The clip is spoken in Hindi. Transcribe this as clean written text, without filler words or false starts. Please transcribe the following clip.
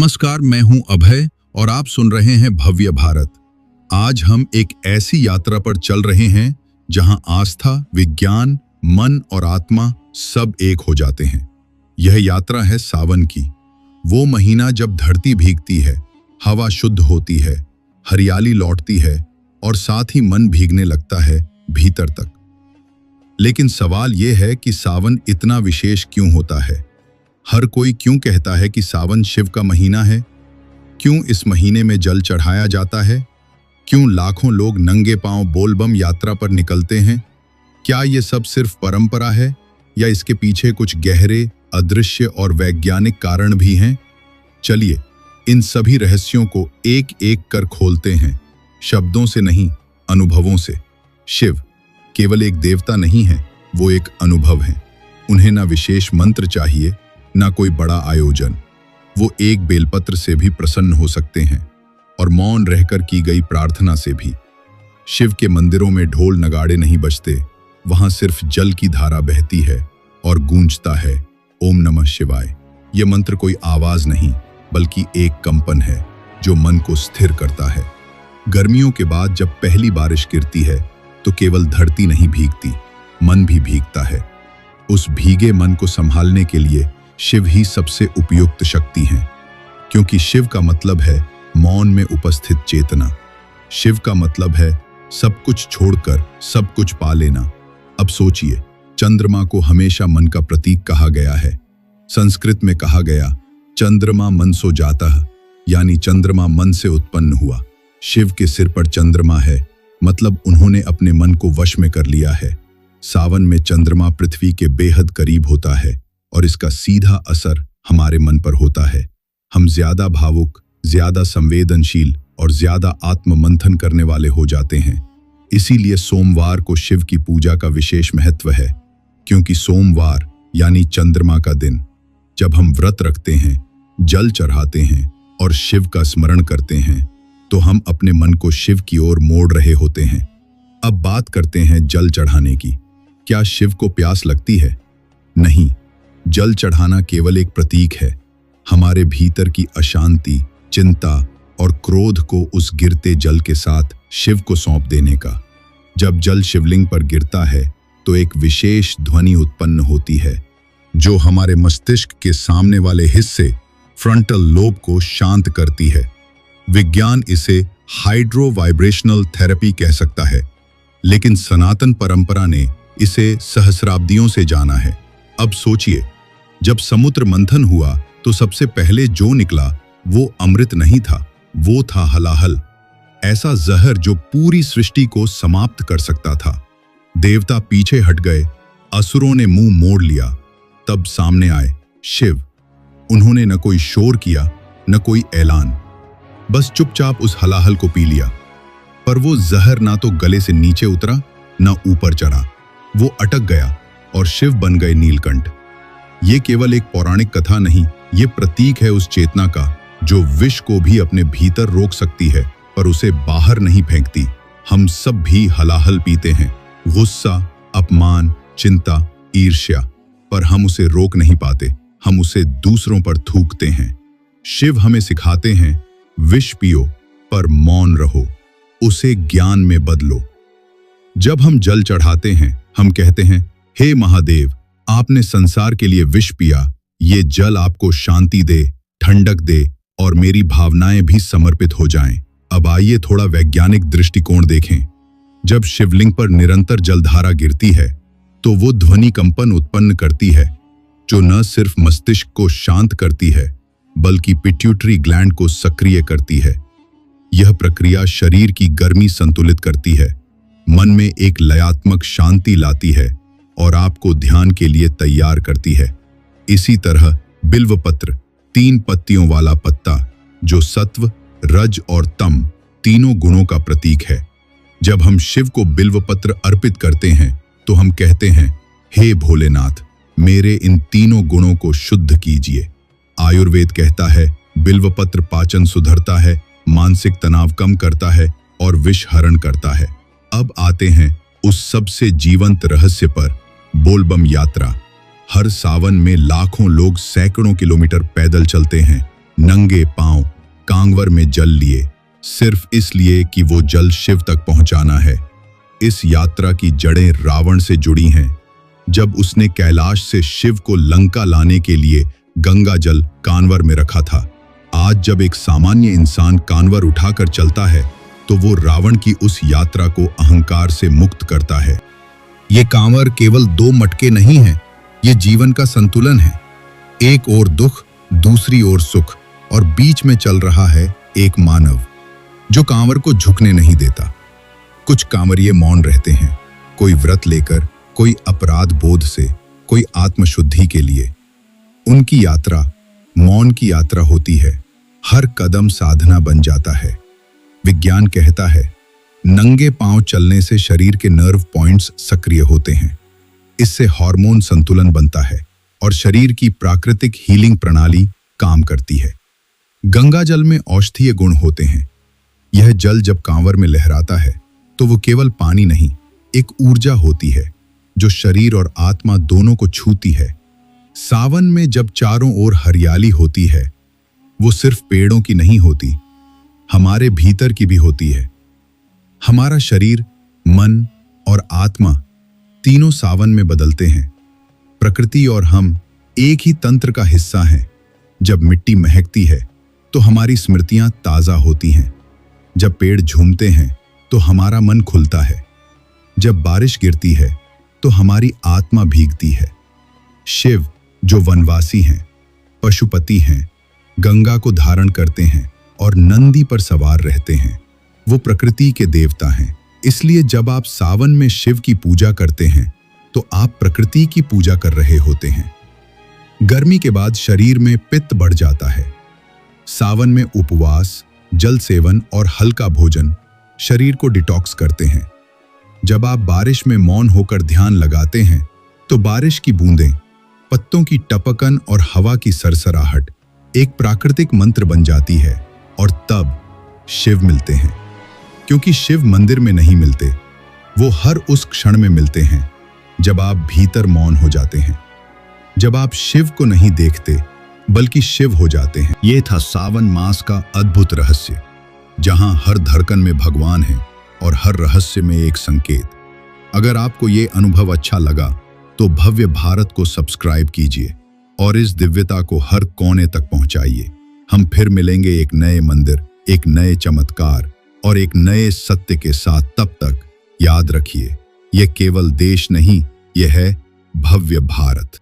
नमस्कार, मैं हूं अभय और आप सुन रहे हैं भव्य भारत। आज हम एक ऐसी यात्रा पर चल रहे हैं जहां आस्था, विज्ञान, मन और आत्मा सब एक हो जाते हैं। यह यात्रा है सावन की, वो महीना जब धरती भीगती है, हवा शुद्ध होती है, हरियाली लौटती है और साथ ही मन भीगने लगता है भीतर तक। लेकिन सवाल यह है कि सावन इतना विशेष क्यों होता है? हर कोई क्यों कहता है कि सावन शिव का महीना है? क्यों इस महीने में जल चढ़ाया जाता है? क्यों लाखों लोग नंगे पांव बोलबम यात्रा पर निकलते हैं? क्या ये सब सिर्फ परंपरा है या इसके पीछे कुछ गहरे, अदृश्य और वैज्ञानिक कारण भी हैं? चलिए इन सभी रहस्यों को एक एक कर खोलते हैं, शब्दों से नहीं, अनुभवों से। शिव केवल एक देवता नहीं है, वो एक अनुभव है। उन्हें ना विशेष मंत्र चाहिए, ना कोई बड़ा आयोजन। वो एक बेलपत्र से भी प्रसन्न हो सकते हैं और मौन रहकर की गई प्रार्थना से भी। शिव के मंदिरों में ढोल नगाड़े नहीं बजते, वहां सिर्फ जल की धारा बहती है और गूंजता है ओम नमः शिवाय। ये मंत्र कोई आवाज नहीं, बल्कि एक कंपन है जो मन को स्थिर करता है। गर्मियों के बाद जब पहली बारिश गिरती है तो केवल धरती नहीं भीगती, मन भी भीगता है। उस भीगे मन को संभालने के लिए शिव ही सबसे उपयुक्त शक्ति हैं, क्योंकि शिव का मतलब है मौन में उपस्थित चेतना। शिव का मतलब है सब कुछ छोड़कर सब कुछ पा लेना। अब सोचिए, चंद्रमा को हमेशा मन का प्रतीक कहा गया है। संस्कृत में कहा गया, चंद्रमा मनसो जातः, यानी चंद्रमा मन से उत्पन्न हुआ। शिव के सिर पर चंद्रमा है, मतलब उन्होंने अपने मन को वश में कर लिया है। सावन में चंद्रमा पृथ्वी के बेहद करीब होता है और इसका सीधा असर हमारे मन पर होता है। हम ज्यादा भावुक, ज्यादा संवेदनशील और ज्यादा आत्ममंथन करने वाले हो जाते हैं। इसीलिए सोमवार को शिव की पूजा का विशेष महत्व है, क्योंकि सोमवार यानी चंद्रमा का दिन। जब हम व्रत रखते हैं, जल चढ़ाते हैं और शिव का स्मरण करते हैं, तो हम अपने मन को शिव की ओर मोड़ रहे होते हैं। अब बात करते हैं जल चढ़ाने की। क्या शिव को प्यास लगती है? नहीं, जल चढ़ाना केवल एक प्रतीक है, हमारे भीतर की अशांति, चिंता और क्रोध को उस गिरते जल के साथ शिव को सौंप देने का। जब जल शिवलिंग पर गिरता है तो एक विशेष ध्वनि उत्पन्न होती है, जो हमारे मस्तिष्क के सामने वाले हिस्से, फ्रंटल लोब को शांत करती है। विज्ञान इसे हाइड्रो वाइब्रेशनल थेरेपी कह सकता है, लेकिन सनातन परंपरा ने इसे सहस्राब्दियों से जाना है। अब सोचिए, जब समुद्र मंथन हुआ तो सबसे पहले जो निकला वो अमृत नहीं था, वो था हलाहल, ऐसा जहर जो पूरी सृष्टि को समाप्त कर सकता था। देवता पीछे हट गए, असुरों ने मुंह मोड़ लिया। तब सामने आए शिव। उन्होंने न कोई शोर किया, न कोई ऐलान, बस चुपचाप उस हलाहल को पी लिया। पर वो जहर ना तो गले से नीचे उतरा, न ऊपर चढ़ा, वो अटक गया और शिव बन गए नीलकंठ। ये केवल एक पौराणिक कथा नहीं, ये प्रतीक है उस चेतना का जो विष को भी अपने भीतर रोक सकती है, पर उसे बाहर नहीं फेंकती। हम सब भी हलाहल पीते हैं, गुस्सा, अपमान, चिंता, ईर्ष्या, पर हम उसे रोक नहीं पाते, हम उसे दूसरों पर थूकते हैं। शिव हमें सिखाते हैं, विष पियो पर मौन रहो, उसे ज्ञान में बदलो। जब हम जल चढ़ाते हैं, हम कहते हैं, हे महादेव, आपने संसार के लिए विष पिया, ये जल आपको शांति दे, ठंडक दे और मेरी भावनाएं भी समर्पित हो जाएं। अब आइए थोड़ा वैज्ञानिक दृष्टिकोण देखें। जब शिवलिंग पर निरंतर जलधारा गिरती है तो वो ध्वनि कंपन उत्पन्न करती है, जो न सिर्फ मस्तिष्क को शांत करती है बल्कि पिट्यूटरी ग्लैंड को सक्रिय करती है। यह प्रक्रिया शरीर की गर्मी संतुलित करती है, मन में एक लयात्मक शांति लाती है और आपको ध्यान के लिए तैयार करती है। इसी तरह बिल्वपत्र, 3 पत्तियों वाला पत्ता, जो सत्व, रज और तम तीनों गुणों का प्रतीक है। जब हम शिव को बिल्वपत्र अर्पित करते हैं तो हम कहते हैं, हे भोलेनाथ, मेरे इन तीनों गुणों को शुद्ध कीजिए। आयुर्वेद कहता है, बिल्वपत्र पाचन सुधरता है, मानसिक तनाव कम करता है और विष हरण करता है। अब आते हैं उस सबसे जीवंत रहस्य पर, बोलबम यात्रा। हर सावन में लाखों लोग सैकड़ों किलोमीटर पैदल चलते हैं, नंगे पांव कांगवर में जल लिए, सिर्फ इसलिए कि वो जल शिव तक पहुंचाना है। इस यात्रा की जड़ें रावण से जुड़ी हैं। जब उसने कैलाश से शिव को लंका लाने के लिए गंगा जल कांवर में रखा था, आज जब एक सामान्य इंसान कांवर उठाकर चलता है तो वो रावण की उस यात्रा को अहंकार से मुक्त करता है। ये कांवर केवल दो मटके नहीं हैं, ये जीवन का संतुलन है। एक ओर दुख, दूसरी ओर सुख, और बीच में चल रहा है एक मानव जो कांवर को झुकने नहीं देता। कुछ कांवरिये मौन रहते हैं, कोई व्रत लेकर, कोई अपराध बोध से, कोई आत्मशुद्धि के लिए। उनकी यात्रा मौन की यात्रा होती है, हर कदम साधना बन जाता है। विज्ञान कहता है नंगे पांव चलने से शरीर के नर्व पॉइंट्स सक्रिय होते हैं, इससे हार्मोन संतुलन बनता है और शरीर की प्राकृतिक हीलिंग प्रणाली काम करती है। गंगा जल में औषधीय गुण होते हैं। यह जल जब कांवर में लहराता है तो वो केवल पानी नहीं, एक ऊर्जा होती है जो शरीर और आत्मा दोनों को छूती है। सावन में जब चारों ओर हरियाली होती है, वो सिर्फ पेड़ों की नहीं होती, हमारे भीतर की भी होती है। हमारा शरीर, मन और आत्मा तीनों सावन में बदलते हैं। प्रकृति और हम एक ही तंत्र का हिस्सा हैं। जब मिट्टी महकती है तो हमारी स्मृतियां ताजा होती हैं। जब पेड़ झूमते हैं तो हमारा मन खुलता है। जब बारिश गिरती है तो हमारी आत्मा भीगती है। शिव जो वनवासी हैं, पशुपति हैं, गंगा को धारण करते हैं और नंदी पर सवार रहते हैं, वो प्रकृति के देवता हैं। इसलिए जब आप सावन में शिव की पूजा करते हैं तो आप प्रकृति की पूजा कर रहे होते हैं। गर्मी के बाद शरीर में पित्त बढ़ जाता है। सावन में उपवास, जल सेवन और हल्का भोजन शरीर को डिटॉक्स करते हैं। जब आप बारिश में मौन होकर ध्यान लगाते हैं तो बारिश की बूंदें, पत्तों की टपकन और हवा की सरसराहट एक प्राकृतिक मंत्र बन जाती है, और तब शिव मिलते हैं। क्योंकि शिव मंदिर में नहीं मिलते, वो हर उस क्षण में मिलते हैं जब आप भीतर मौन हो जाते हैं, जब आप शिव को नहीं देखते बल्कि शिव हो जाते हैं। ये था सावन मास का अद्भुत रहस्य, जहां हर धड़कन में भगवान है और हर रहस्य में एक संकेत। अगर आपको ये अनुभव अच्छा लगा तो भव्य भारत को सब्सक्राइब कीजिए और इस दिव्यता को हर कोने तक पहुंचाइए। हम फिर मिलेंगे एक नए मंदिर, एक नए चमत्कार और एक नए सत्य के साथ। तब तक याद रखिए, यह केवल देश नहीं, यह है भव्य भारत।